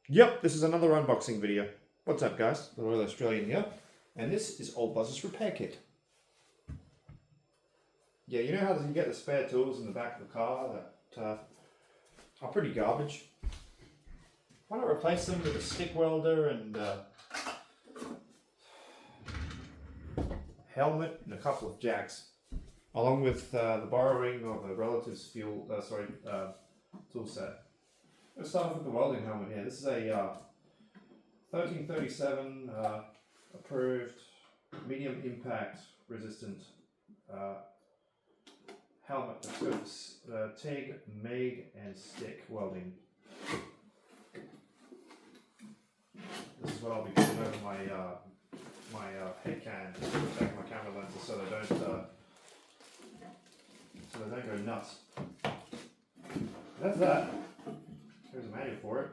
Yep, this is another unboxing video. What's up, guys? The Royal Australian here, and this is Old Buzz's repair kit. Yeah, you know how you get the spare tools in the back of the car that are pretty garbage? Why not replace them with a stick welder and helmet and a couple of jacks, along with the borrowing of a relative's tool set. Let's start off with the welding helmet here. This is a 1337 approved medium impact resistant helmet that's got TIG, MIG and stick welding. This is what I'll be putting over my head can to protect my camera lenses so they don't go nuts. That's that. There's a manual for it.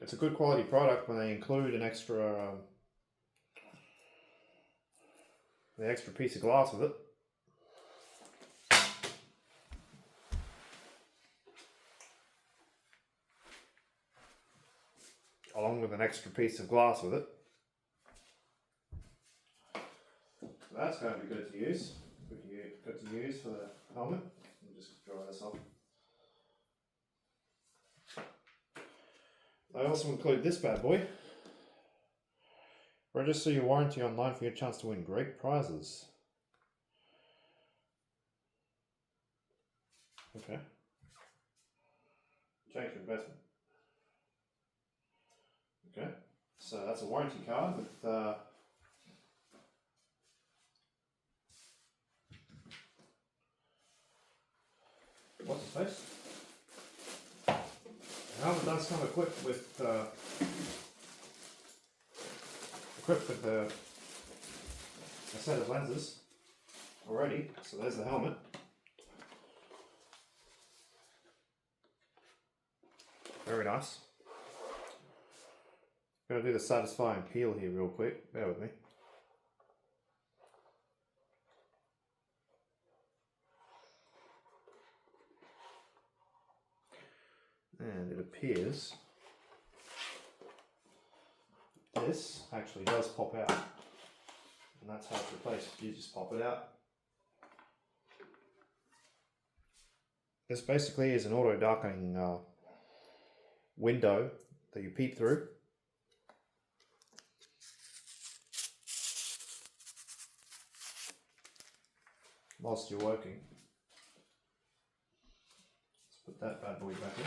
It's a good quality product when they include an extra the extra piece of glass with it. Along with an extra piece of glass with it. So that's going to be good to use. Good to use for the helmet. Let me just dry this off. I also include this bad boy. Register your warranty online for your chance to win great prizes. Okay. Change your investment. Okay. So that's a warranty card with what's his face? The helmet does come equipped with a set of lenses already. So there's the helmet. Very nice. I'm going to do the satisfying peel here real quick. Bear with me. And it appears this actually does pop out, and that's how it's replaced. You just pop it out. This basically is an auto darkening window that you peep through. Whilst you're working. Let's put that bad boy back in.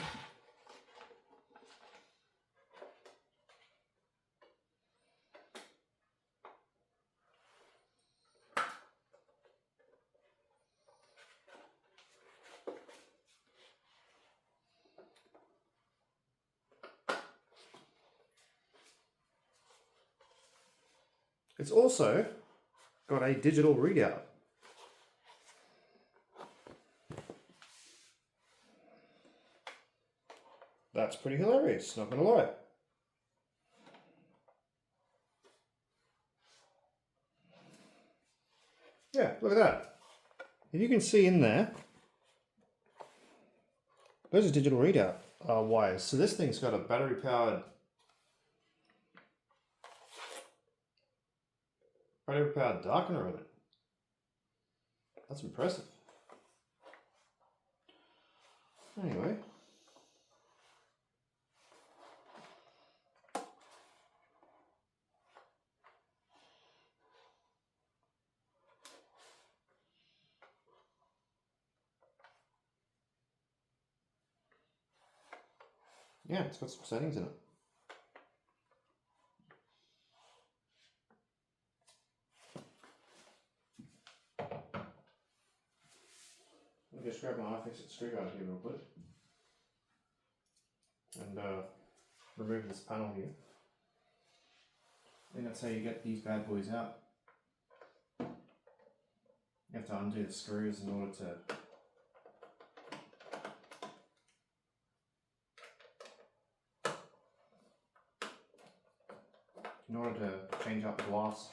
It's also got a digital readout. That's pretty hilarious, not gonna lie. Yeah, look at that. If you can see in there, those are digital readout wires. So this thing's got a battery powered darkener in it. That's impressive. Anyway. Yeah, it's got some settings in it. Let me just grab my iFixit screwdriver here real quick and remove this panel here. I think that's how you get these bad boys out. You have to undo the screws in order to change up the glass.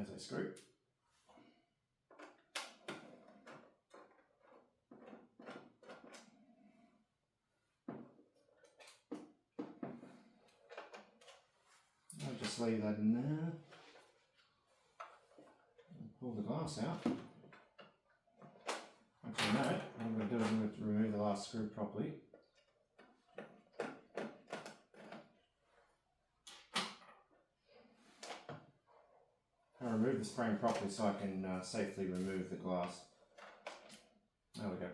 There's a screw. I'll just leave that in there. Pull the glass out. Actually, no, what I'm going to do is I'm going to remove the last screw properly. I'll remove the spring properly so I can safely remove the glass. There we go.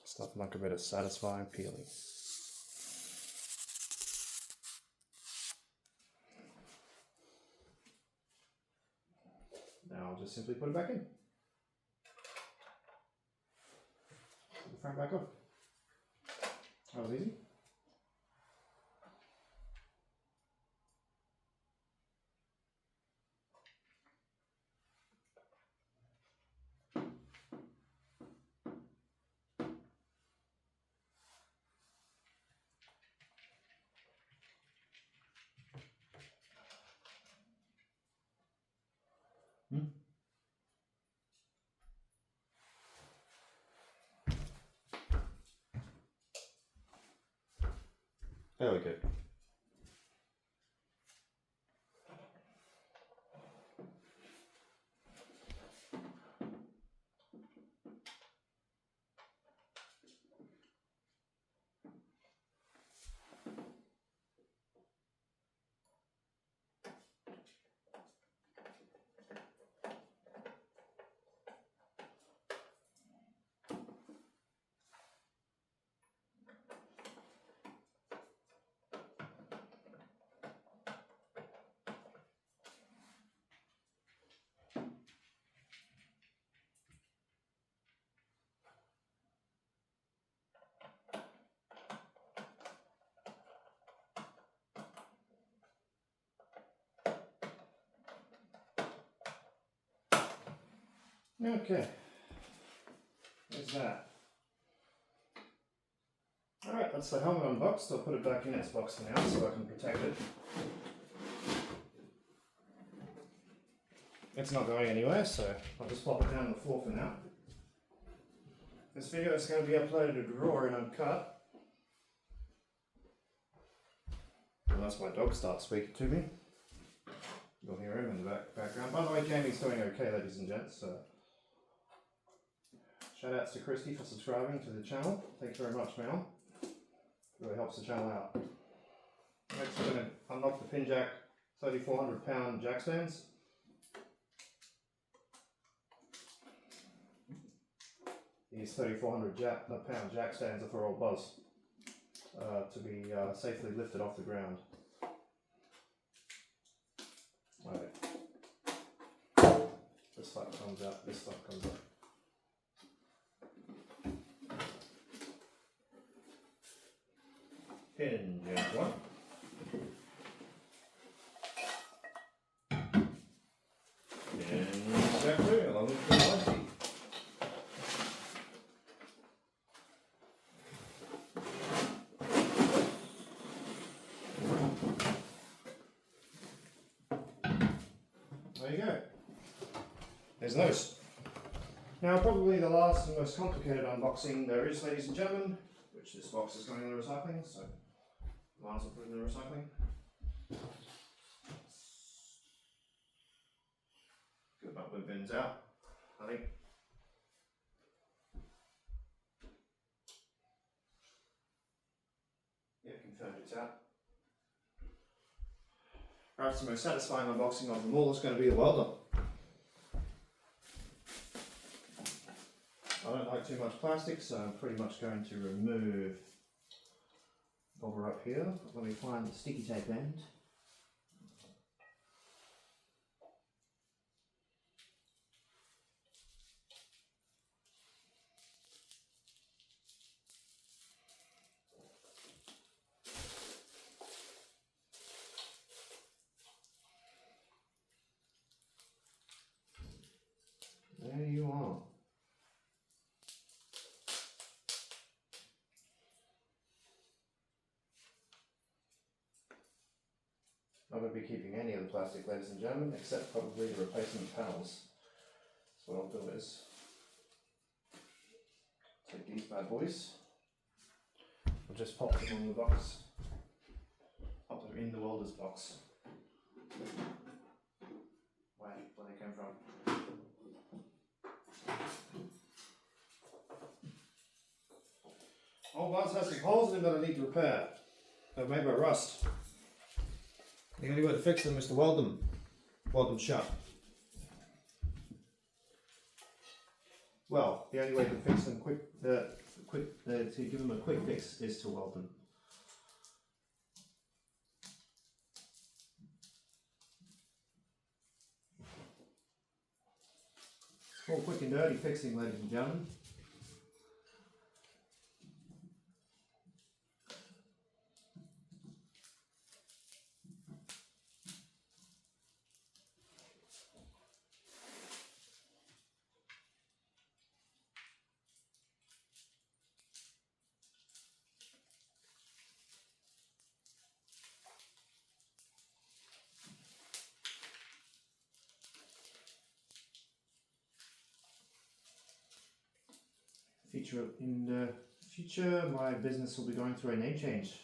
Stuff like a bit of satisfying peeling. Now I'll just simply put it back in. Put the front back on. That was easy. There we go. Okay, there's that. Alright, that's the helmet unboxed. I'll put it back in its box for now so I can protect it. It's not going anywhere, so I'll just plop it down on the floor for now. This video is going to be uploaded raw and uncut. Unless my dog starts speaking to me. You'll hear him in the background. By the way, Jamie's doing okay, ladies and gents. Shout outs to Christy for subscribing to the channel. Thank you very much, Mel. Really helps the channel out. Next, we're going to unlock the pin jack 3,400 pound jack stands. These 3,400 pound jack stands are for old Buzz to be safely lifted off the ground. Right. This stuff comes out, this stuff comes up. Pin jack one. And jack two, along with the light. There you go. There's those. Now, probably the last and most complicated unboxing there is, ladies and gentlemen, which this box is going in the recycling, so might as well put it in the recycling. Good luck with bins out, I think. Yeah, confirmed it's out. Perhaps the most satisfying unboxing of them all is going to be the welder. I don't like too much plastic, so I'm pretty much going to remove bobber up here. Let me find the sticky tape end. Not going to be keeping any of the plastic, ladies and gentlemen, except probably the replacement panels. So what I'll do is take these bad boys. I'll just pop them on the box. Pop them in the welder's box. Where they came from. Old ones has some holes in them that I need to repair. They're made by rust. The only way to fix them is to weld them shut. Well, the only way to fix them to give them a quick fix is to weld them. All quick and dirty fixing, ladies and gentlemen. In the future, my business will be going through a name change.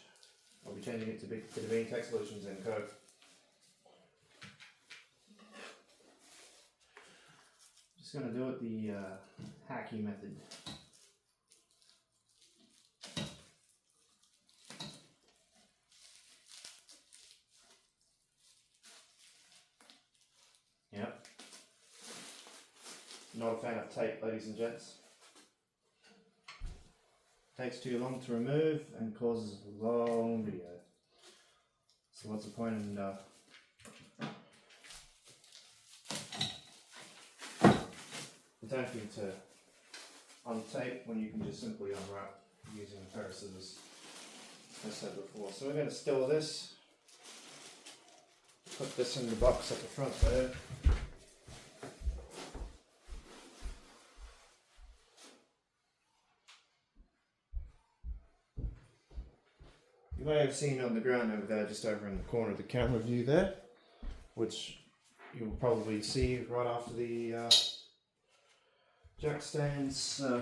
I'll be changing it to Dubby Tech Solutions & Co. Just going to do it the hacky method. Yep. Not a fan of tape, ladies and gents. Takes too long to remove and causes a long video. So what's the point in attempting to untape when you can just simply unwrap using a pair of scissors, as I said before. So we're going to store this, put this in the box at the front there. You may have seen on the ground over there, just over in the corner of the camera view there, which you'll probably see right after the jack stands and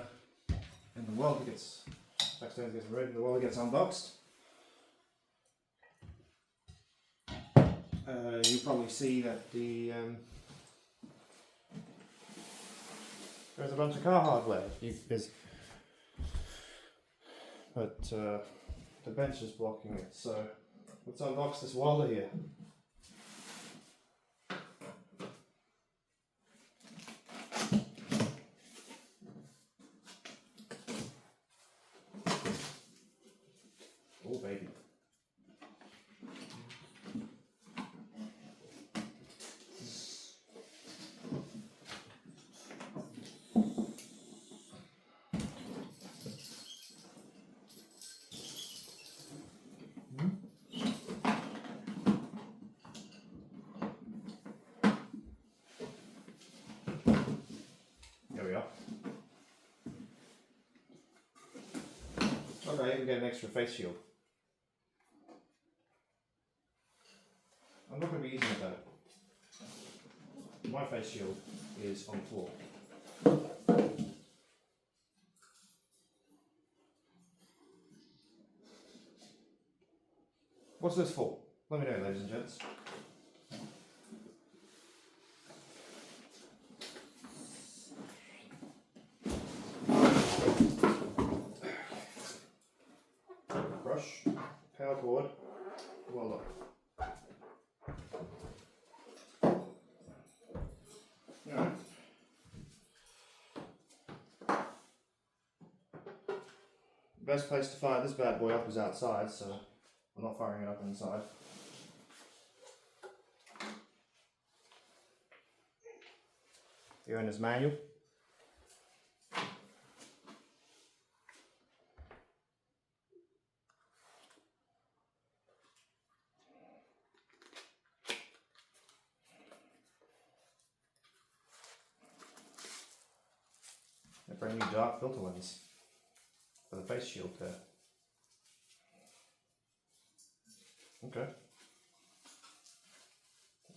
the welder gets removed and the welder gets unboxed. You probably see that there's a bunch of car hardware. The bench is blocking it, so let's unbox this welder here. Oh baby. There we are. Okay, we get an extra face shield. I'm not going to be using it though. My face shield is on the floor. What's this for? Let me know, ladies and gents. Brush, power cord, welder. Alright. The best place to fire this bad boy up is outside, so I'm not firing it up inside. The owner's manual. A brand new dark filter lens for the face shield there. Okay.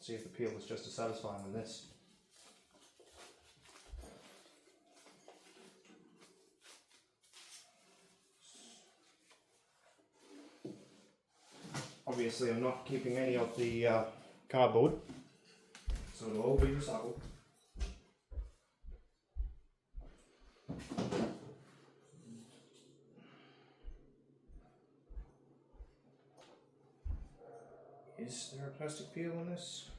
See if the peel is just as satisfying as this. Obviously I'm not keeping any of the cardboard, so it'll all be recycled. Is there a plastic peel on this?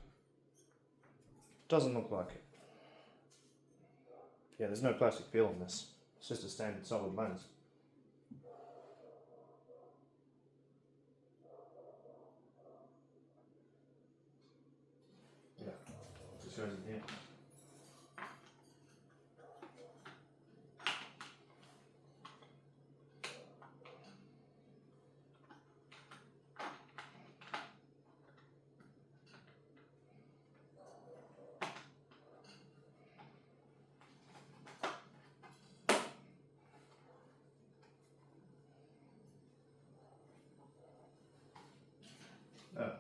Doesn't look like it. Yeah, there's no plastic peel on this. It's just a standard solid lens. Yeah, just goes in here.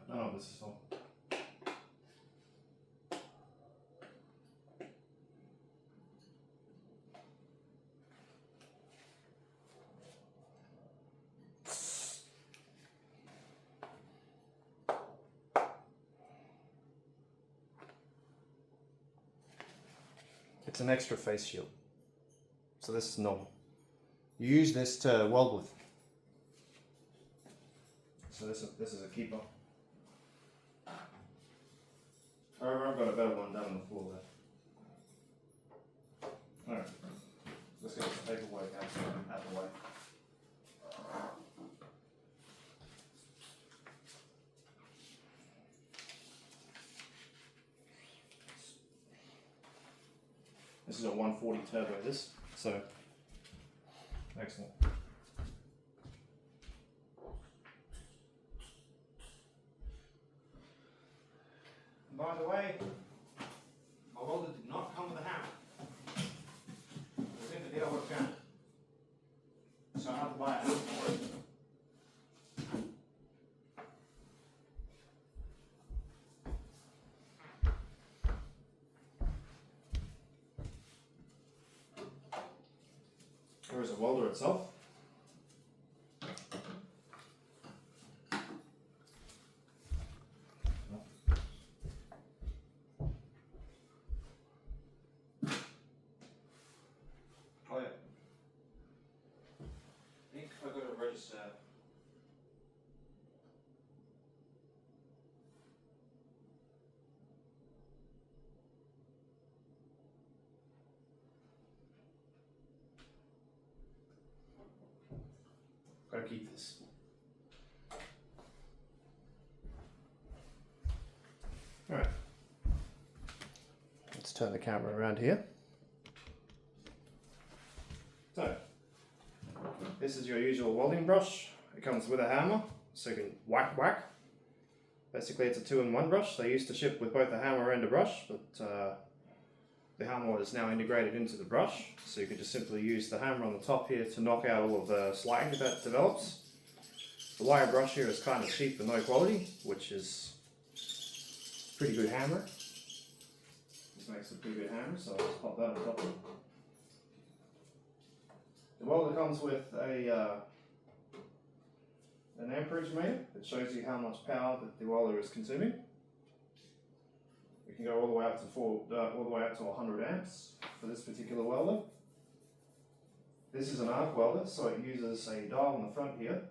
None of this is full. It's an extra face shield, so this is normal. You use this to weld with. So this is a keeper. However, I've got a better one down on the floor there. Alright, let's get this paperwork out of the way. This is a 140 turbo, so excellent. By the way, my welder did not come with a hammer. It was in the deal with gun, so I had to buy a hammer for it. Here is the welder itself. Oh yeah. I think I got to register. Gotta keep this. Alright. Let's turn the camera around here. So, this is your usual welding brush. It comes with a hammer, so you can whack whack. Basically it's a 2-in-1 brush. They used to ship with both a hammer and a brush, but the hammer is now integrated into the brush, so you can just simply use the hammer on the top here to knock out all of the slag that develops. The wire brush here is kind of cheap and low quality, which is a pretty good hammer. This makes a pretty good hammer, so I'll just pop that on top of it. The welder comes with an amperage meter that shows you how much power that the welder is consuming. We can go all the way up to all the way up to 100 amps for this particular welder. This is an arc welder, so it uses a dial on the front here.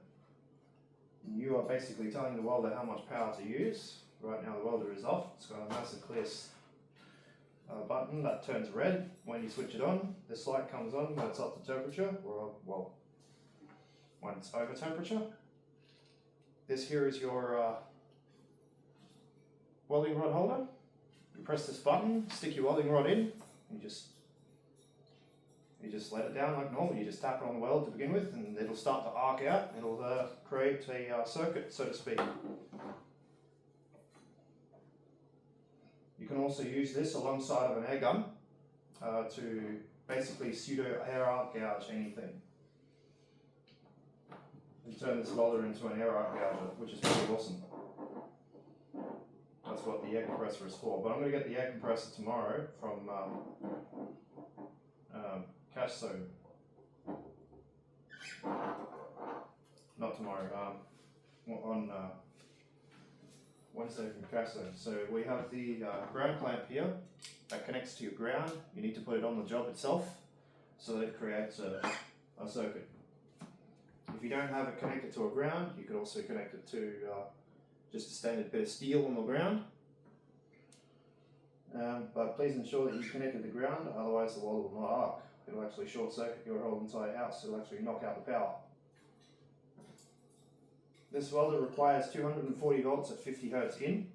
And you are basically telling the welder how much power to use. Right now the welder is off. It's got a nice and clear button that turns red when you switch it on. This light comes on when it's up to temperature, or well, when it's over temperature. This here is your welding rod holder. You press this button, stick your welding rod in, you just let it down like normal. You just tap it on the weld to begin with, and it'll start to arc out. It'll create a circuit, so to speak. You can also use this alongside of an air gun to basically pseudo air arc gouge anything. You turn this welder into an air arc gouger, which is pretty awesome. That's what the air compressor is for. But I'm going to get the air compressor tomorrow from Cash Zone. Not tomorrow, on Wednesday from Cash Zone. So we have the ground clamp here that connects to your ground. You need to put it on the job itself so that it creates a circuit. If you don't have it connected to a ground, you could also connect it to just a standard bit of steel on the ground. But please ensure that you connected the ground, otherwise the welder will not arc. It'll actually short circuit your whole entire house. It'll actually knock out the power. This welder requires 240 volts at 50 Hertz in.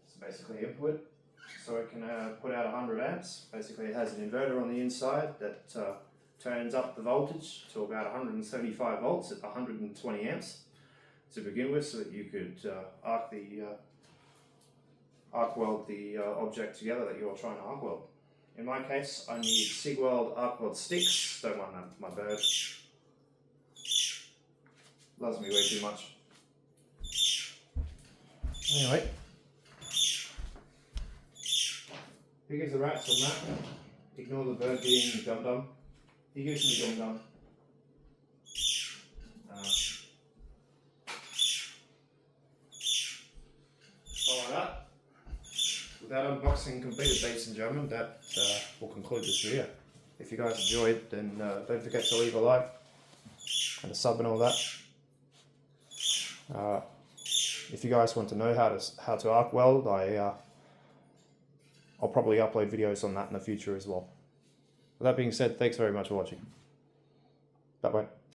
It's basically input. So it can put out 100 amps. Basically it has an inverter on the inside that turns up the voltage to about 175 volts at 120 amps to begin with, so that you could arc weld the object together that you're trying to arc weld. In my case, I need Cigweld arc-weld sticks. Don't mind my bird. Loves me way too much. Anyway, who gives a rat's on that? Ignore the bird being dum-dum. He gives me dum-dum. Like that. With that unboxing completed, ladies and gentlemen, that will conclude this video. If you guys enjoyed, then don't forget to leave a like and a sub and all that. If you guys want to know how to arc weld, I'll probably upload videos on that in the future as well. With that being said, thanks very much for watching. Bye bye.